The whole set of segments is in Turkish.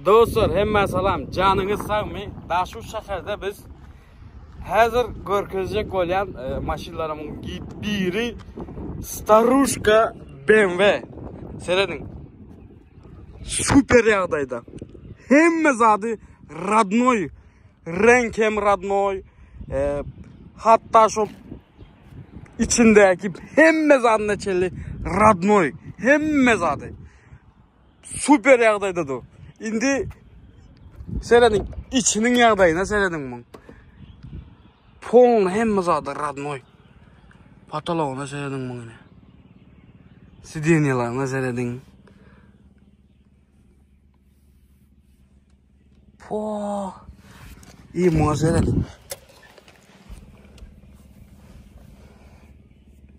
Dostlar, hemen salam. Canınız sağmı. Daha şu şehirde biz hazır görkezecek olan maşinlarımın biri Starushka BMW. Seyredin. Süper yağdaydı. Hem zadı radnoy. Renk hem radnoy. Hatta şu içindeki hem zadına çeli radnoy. Hem zadı. Süper yağdaydı da. Indi seyredin. İçinin yağdayına seyredin bunu. Poln hem zadı radnoy. Patoloğuna seyredin bunu. Sideniyalarına seyredin. Po. İyi muhazzere edin.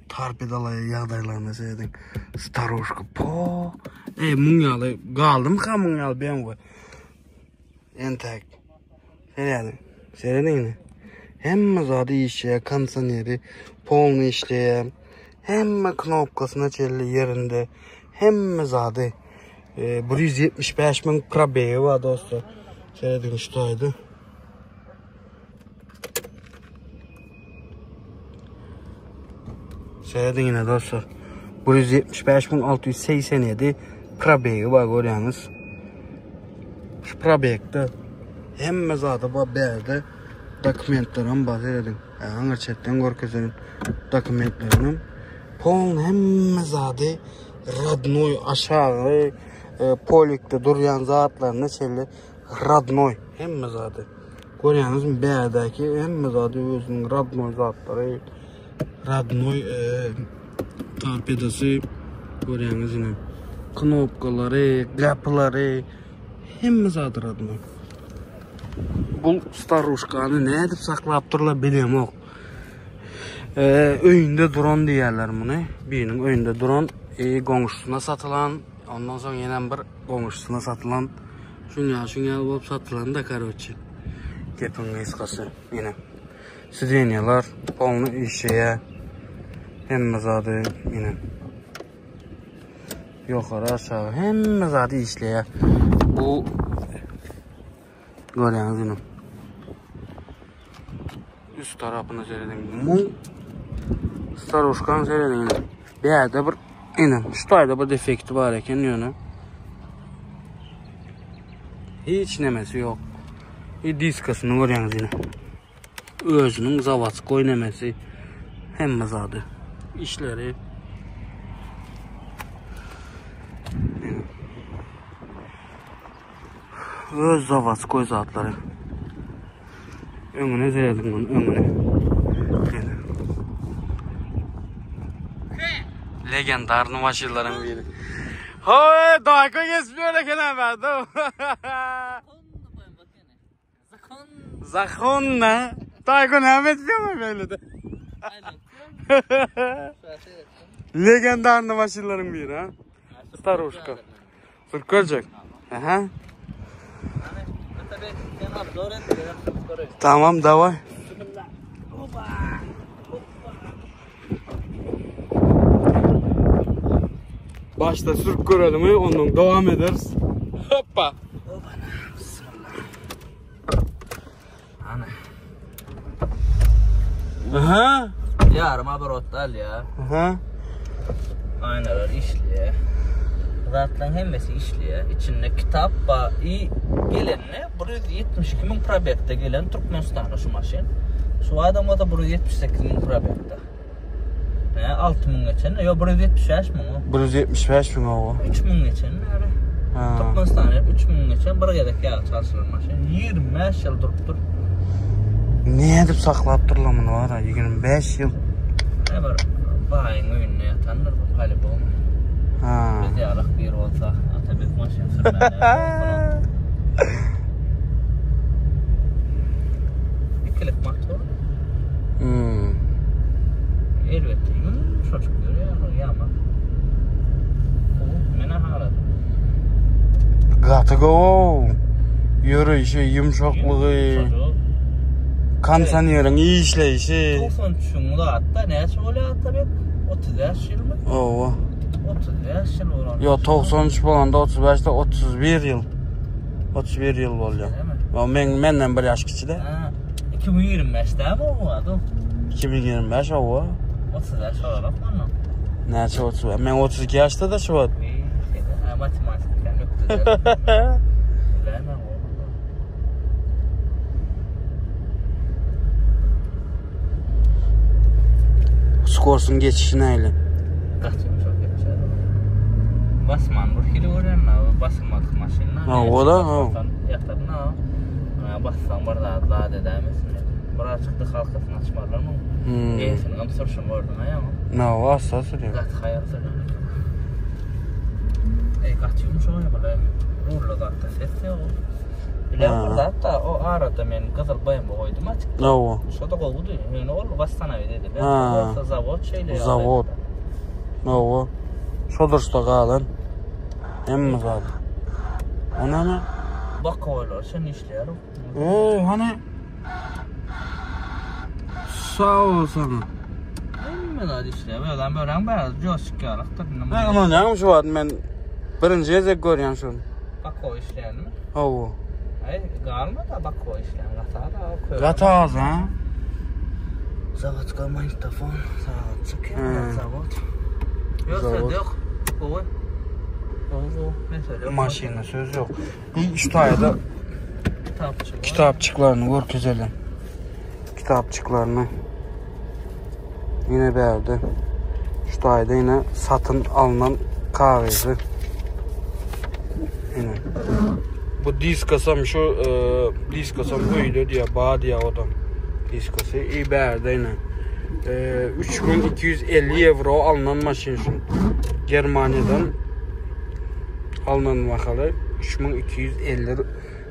Torpedalaya yağdaylarına seyredin. Starushka. Po. Munyalı. Kaldım ka munyalı ben bu. Entek. Seyredin. Seyredin yine. Hem zadı işe, kansaneri, polnu işleye. Hem knopkasına çelli yerinde. Hem zadı. 175 bin krabeyi var dostlar. Seyredin şuradaydı. Seyredin yine dostlar. 175.687 krabeyi var görüyorsunuz. Şu krabeyekte hem zaten bu berde dokumentlerim var seyredin. Hangi chatten görkesenin dokumentlerinin. Pon hem zaten radnoy aşağı polikte duruyan zatlarına çelli radnoy hem zaten. Görüyorsunuz mu berdeki hem zaten özünün radnoy zatları. Radnoy torpedası görüyorsunuz yine. Knopkaları, kapıları hem zaten radnoy. Bu Starushka'nı ne edip saklap durla bileyim o. Öyünde duran diyerler bunu. Birinin öyünde duran komşusuna satılan, ondan sonra yine bir komşusuna satılan, şunya olup satılan da karoçi. Gepin eskası yine. Sideniyalar, polnu işeye, hem zaten yine. Yukarı aşağı, hem zaten işleye. Bu görüyorsunuz yine. Üst tarafını seyredin. Bu Starushka'nı seyredin yine. Bir yerde bir yine. Şurada bir defekti var eken yönü. Hiç nemesi yok. Diskasını görüyorsunuz yine. Özünün zavatskoy nemesi. Hem zaten işleri. Öz zavatskoy zatları. Önüne seyredin bunu, önüne. Legendarlı maşinlerin biri. Hoy, dayko geçmiyor ekene verdi. Zakon ne? Dayko ne etmiyor mu böyle de? Legendarlı maşinlerin biri ha. Starushka. Sırkırcık. Aha. Tamam, davay. Başta sürüp görelim, ondan devam ederiz. Hoppa. Aha. Yarım abarottal ya. Aha. Aynalar işliyor. Zaten hemmesi işliyor. İçinde kitap var. İyi gelenine 172.000 probekte gelen Türkmenistan'a şu maşin. Şu adama da 178.000 probekte. 6.000 geçen. Yok 175.000 o. 175.000 o. 3.000 geçen. Türkmenistan'a 3.000 geçen. Bir gedek yağ çalışılır maşin. 25 yıl durup dur. Ne edip saklap durla bunu var ha? 25 yıl. Ne var? Bayın oyununa yatanlar bu hali bu. Biz yağlık bir olsa Atabek maşin sürmeli. İkilik motor. Elbette yumuşacık görüyor yağma. O mene haladı. Gatıgo. Yürüyüşü, yumuşaklığı. Kansanyerin iyi işleyişi. 93'ünde hatta ne söyle Atabek? 30 yaş yıl mı? Oo. 30 yaş yıl olan. Yo 93 bolanda 35'te 31 yıl. 31 yıl bolýar. O menden bir ýaş kiçide. 2025'de mi o adam? 2025 o. 30 yaş olarak onu. Näçe 30? Men 32 ýaşda da şu. Matematikten öptü. Bilemem o. Skorsun geçişi näyle? Kaçım çok geçer. Basman bir kilo öğrenme. Basmadık maşinla. O da. Yatar na. Bassan barda dedemisin. Bura çıktı halkasını açmarlar mı? Eğitim amsorşum gördün ya mı? Na vasa sürüyor. Gat hayatı. Kaçıyormuş o böyle. Rullo gatta ses yok. Bilen da o arada men kızıl bayım koydum açık. Ne o? Şoda oldu. Yani ol bastana dedi. Ha. Zavod şeyle. Zavod. Ne o? Şodursta qalan. Emmi zadı. Ona mı? Bak oylar sen işler. Hani sağ ol sana. Ben de işler. Ben böyle ben coşuk yarakta bilmem. Ne aman ya şu an ben birinci gezek görüyorum şunu. Bak o işler mi? O. Ay galma da bak o işler. Gata da. Gata az ha. Zavodska magnetofon. Zavod çıkıyor. Zavod. Yoksa yok. Oy. Maşina söz yok. Şu tayda kitapçıklarını görkezelim. Kitapçıklarını yine berdi. Şu tayda yine satın alınan kahvesi. Yine. Bu diskasam şu diskasam buydu diye bağ diye odam. Diskası iyi berdi yine. 3250 euro alınan maşin şu. Germanya'dan alınan vakalı 3250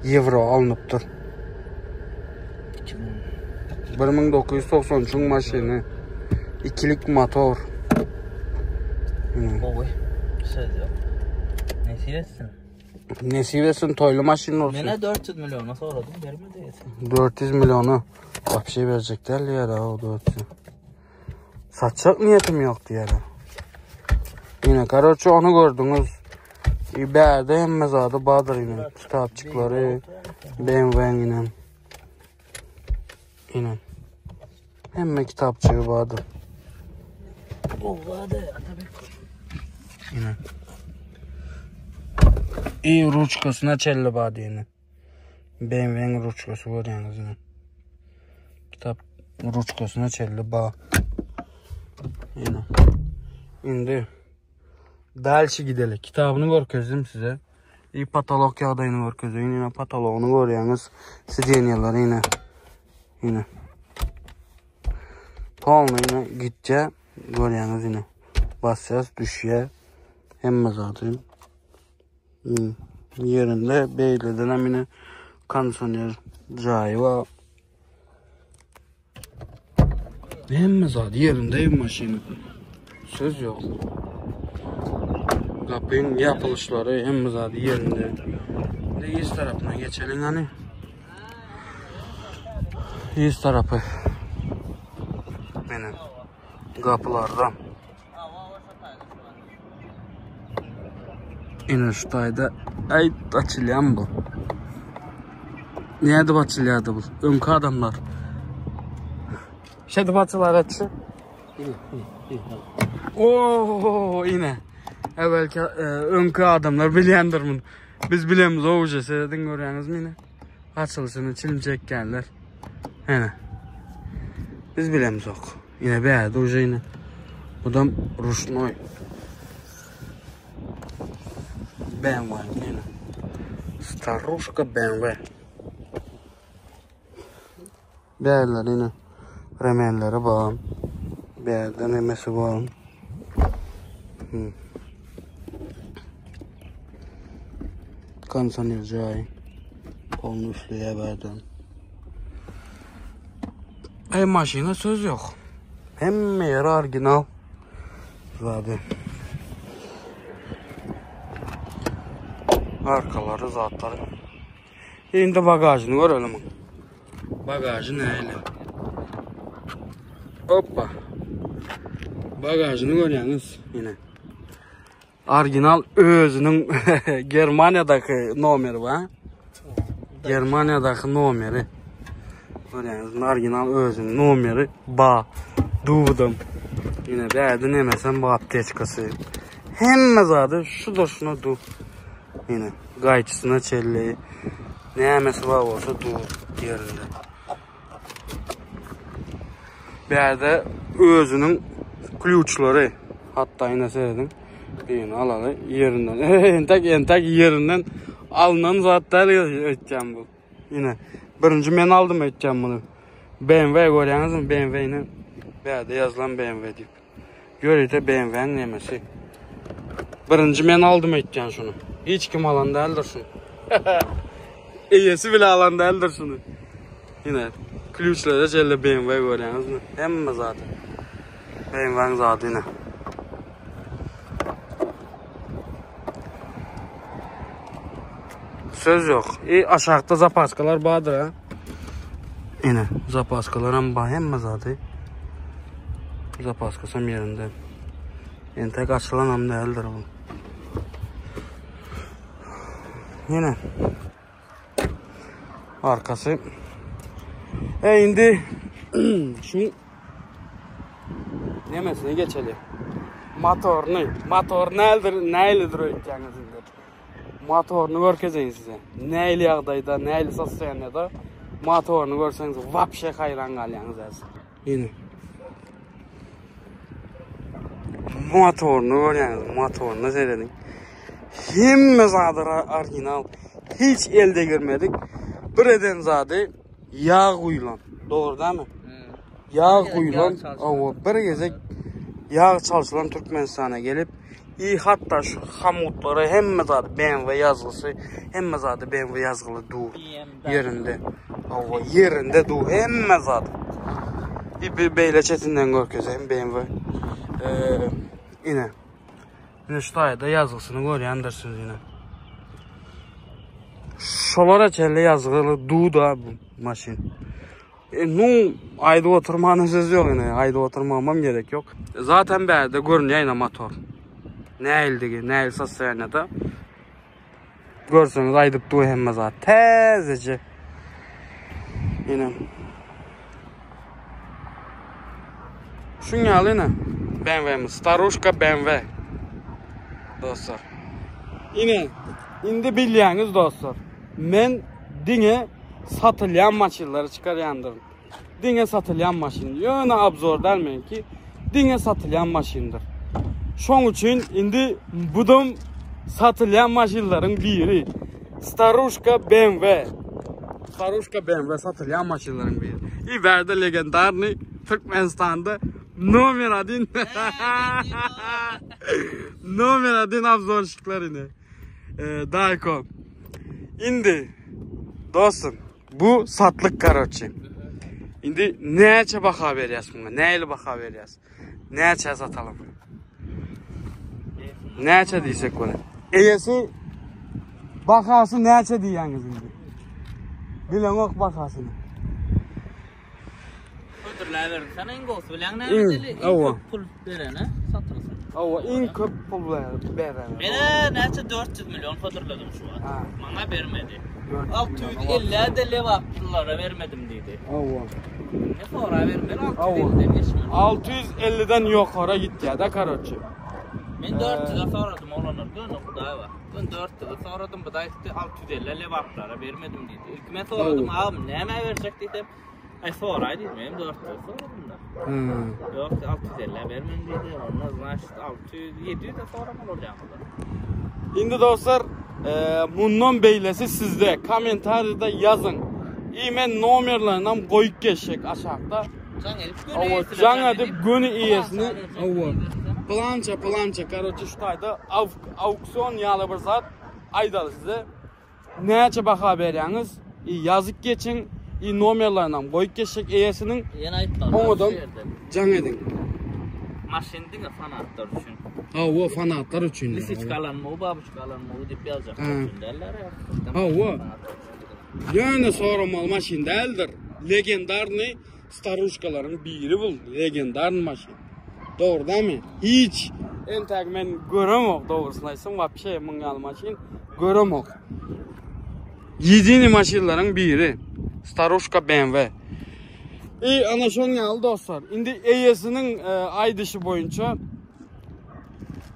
euro alınıptır. 1993 maşini. İkilik motor. Oy. Söz yok. Nesibesin? Nesibesin toylu maşin olsun. Mene 400 milyona soradım vermedi. 400 milyonu. Bak bir şey verecekler ya da o 400. Satacak niyetim yoktu ya. Yine karoçu onu gördünüz. İberde hem mezada bağdır yine. Kitapçıkları. BMW yine. Yine. Hem kitapçığı bağdır. O vardı ya tabii. Yine. İyi ruçkasına çelle bağdı yine. BMW'nin ruçkası var yalnız yine. Kitap ruçkasına çelle bağ. Yine. Şimdi dalşı gidelim. Kitabını görkezdim size. İyi patolog yağdayını görkezdim. Yine patoloğunu görüyorsunuz. Sideniyaları yine. Tolunu yine gitçe görüyorsunuz yine. Basacağız düşüyor. Hem zaten. Yerinde beyleden emine kansoner cayı var. Hem zaten yerinde ev maşini. Söz yok. Kapının yapılışları hem zaten yerinde. Yüz tarafına geçelim hani. Yüz tarafı. Benim kapılardan. Yine şu tayda ay açılyan bu. Nerede açılyadı bu? Önkü adamlar. Şeyde açılar açı. Oo yine. Evvelki önkü adamlar bilyendir bunu. Biz bilemiz o uca seyredin görüyorsunuz mu yine? Açılışını çilimcek geldiler. Yine. Biz bilemiz ok. Yine beğerdi uca yine. Bu da Ruşnoy. BMW yine. Staruşka BMW. Beğerler yine. Remenleri bağım. Beğerden emesi bağım. Kansanıyor cahil. Onun üflüye verdim. Maşina söz yok. Hem yer orijinal. Zaten. Arkaları zatları. Şimdi bagajını görelim. Bagajı neyle? Hoppa. Bagajını görüyorsunuz yine. Orijinal özünün Germanya'daki nomeri var. Germaniyadaki nomeri. Yani orijinal özünün nomeri ba. Duvdum. Yine bəyədi nemesen bu aptečkası. Hemme zadı şudur şuna du. Yine qayçısına çelli. Nemesi var olsa du yerinde. Bəyədi özünün ключları. Hatta yine seyredin. Birini alalı yerinden. entek yerinden alınan zatlar edeceğim bu. Yine birinci men aldım edeceğim bunu. BMW görüyorsunuz mu? BMW ile bəyədi yazılan BMW deyip. Görüyordu BMW'nin nemesi. Birinci men aldım edeceğim şunu. Hiç kim alan değildir şunu. İyisi bile alan değildir şunu. Yine ключları da BMW görüyorsunuz mu? Hem zaten. BMW'nin zaten yine. Söz yok. Aşağıda zapaskalar vardır ha. Yine zapaskalar ama hem zaten. Zapaskasam yerinde. Yani tek açılan ham değildir bu. Yine arkası. Indi şu nemesine geçelim. Motor neylidir öykeniz? Motorunu görkezeyim size. Neyli yağdayda, neyli sosyalde motorunu görseniz vapşe hayran kalyanız. Yine motorunu görüyorsunuz. Motorunu seyredin. Himme zadır orijinal. Hiç elde görmedik. Bir eden zadı yağ kuyulan. Doğru değil mi? Yağ kuyulan. Bir gezek yağ çalışılan Türkmenistan'a gelip hatta şu hamutları hemme zadı BMW yazgısı hemme zadı BMW yazgılı du yerinde. Yerinde du hemme zadı. Bir beyle çetinden görkezeyim BMW. Yine şu tayda yazgısını görüyorsunuz yine. Şolara çelle yazgılı du da bu maşin. Ayda oturmanın sözü yok yine. Ayda oturmamam gerek yok. Zaten bəyədi görünüyor yine motor. Neyildigi, neyil sasayana da. Görseniz aydıp du hemme zaten. Tezece. Yine. Şunu al yine. BMW'miz. Starushka BMW. Dostlar. Yine. Indi bilyaniz dostlar. Men dine satılyan maşinleri çıkaryandır. Dine satılyan maşin. Yine abzor dermeyin ki. Dine satılyan maşindir. Şun için indi budum satılyan maşinlerin biri. Starushka BMW. Starushka BMW satılyan maşinlerin biri. İverdi legendarni Türkmenistan'da Nomer 1 Nomer 1 abzorşiklerini. Dayko. Indi dostum bu satlık karoçi. Indi neçe baka veriyorsun buna? Neyle baka veriyorsun? Neçe satalım? Neçe diysek bunu? Eyesi bakası neçe diyorsunuz indi? Bilen ok bakasını. Ödürler sana ingos bilen ne bedeli? Pul verene satırsın. En köp pul verene. Ben neçe 400 milyon ödürledim şu an. Bana vermedi. 650 de levaplara vermedim dedi. Ne sonra vermedi? 650'den geçmedi. 650'den yukarı gitti ya da karoçi. Ben 400'e soradım olanır. Dönü Kuday var. Ben 400'e soradım. Bu da işte 650 levaplara vermedim dedi. İlk ben soradım abim neme verecek dedim. Ay sonra dedim benim 400'e soradım da. Yok 650 vermem dedi. Ondan sonra işte 600 700'e soram olacağım da. Şimdi dostlar bundan beylesi sizde komentarda yazın. İmen nomerlerinden koyup geçecek aşağıda. Can edip günü iyesini. Plança karoçi şu tayda auksiyon yalı bir zat aydalı size. Neçe baka veriyorsunuz? Yazık geçin. Nomerlerinden koyup geçecek iyesinin. Onu da can edin. Maşin değil mi fanatlar için? O fanatlar için. Lisiçkalan mı, babuçkalan mı deyip yazacak. Derler ya. Yani sorumal maşin değildir. Legendarni starushkaların biri bu. Legendarni maşin. Doğru değil mi? Hiç. Entek men göremok doğrusunu aytsam. Vapşe mungal maşin göremok. Yedini maşinelerin biri. Starushka BMW. Ana şon geldi dostlar. Indi EYS'nin aydışı boyunca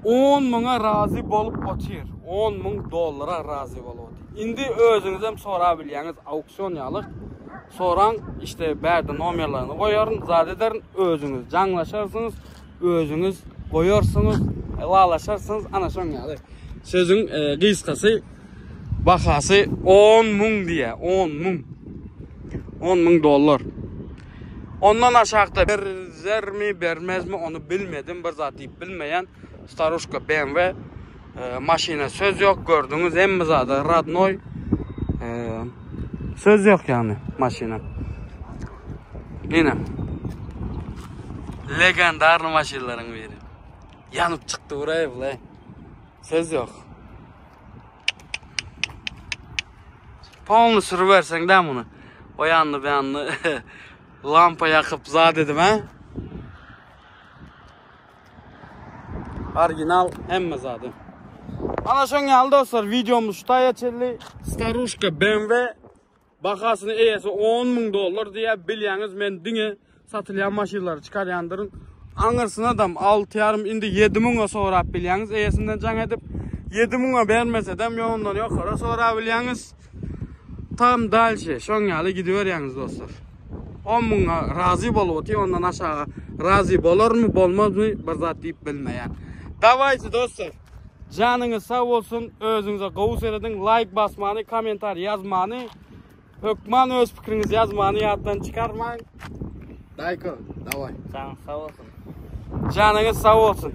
10 mыңa razı bolup otur. 10 mıng dollara razı bolup otur. Indi özünüz hem sorabilirsiniz auksion yalık. Soran işte berdi nomerlerini koyarın, zadederin özünüz canlaşarsınız, özünüz koyarsunuz, lalaşarsınız, ana şon geldi. Sözün kıskası, bakası 10 mıng diye, 10 mıng. 10 mıng dollar. Ondan aşağıda verir mi, vermez mi onu bilmedim. Bir zat deyip bilmeyen Starushka BMW maşine söz yok. Gördüğünüz hem zaten Radnoy söz yok yani maşine. Yine legendarlı maşinelerin biri. Yanıp çıktı buraya bile. Söz yok. Pahalı sürüversen de bunu. O yanlı bir yanlı lampa yakıp za dedim ha. Orijinal hemme zaten. Ana şon geldi dostlar, videomuz şu tayaçeli Starushka BMW bakasını EYS'i 10 mıng dollar diye bilyaniz, men dine satılayan maşinleri çıkarıyandırın. Anırsın adam 6,5 indi 7 mıng'a sonra bilyaniz, EYS'inden can edip 7 mıng'a vermese dem yolundan yukarı sonra bilyaniz. Tam dalşı şon geldi gidiyor yalnız dostlar. 10 mıng'a razı bolup ondan aşağı razı bolur mu bolmaz mı bir zat deyip bilmeyen. Davayçı dostlar, canınız sağ olsun, özünüze qavus edin, like basmanı, komentar yazmanı, hökman öz fikriniz yazmanı yaddan çıkarmayın. Dayko, davay. Sağ olsun. Canınız sağ olsun.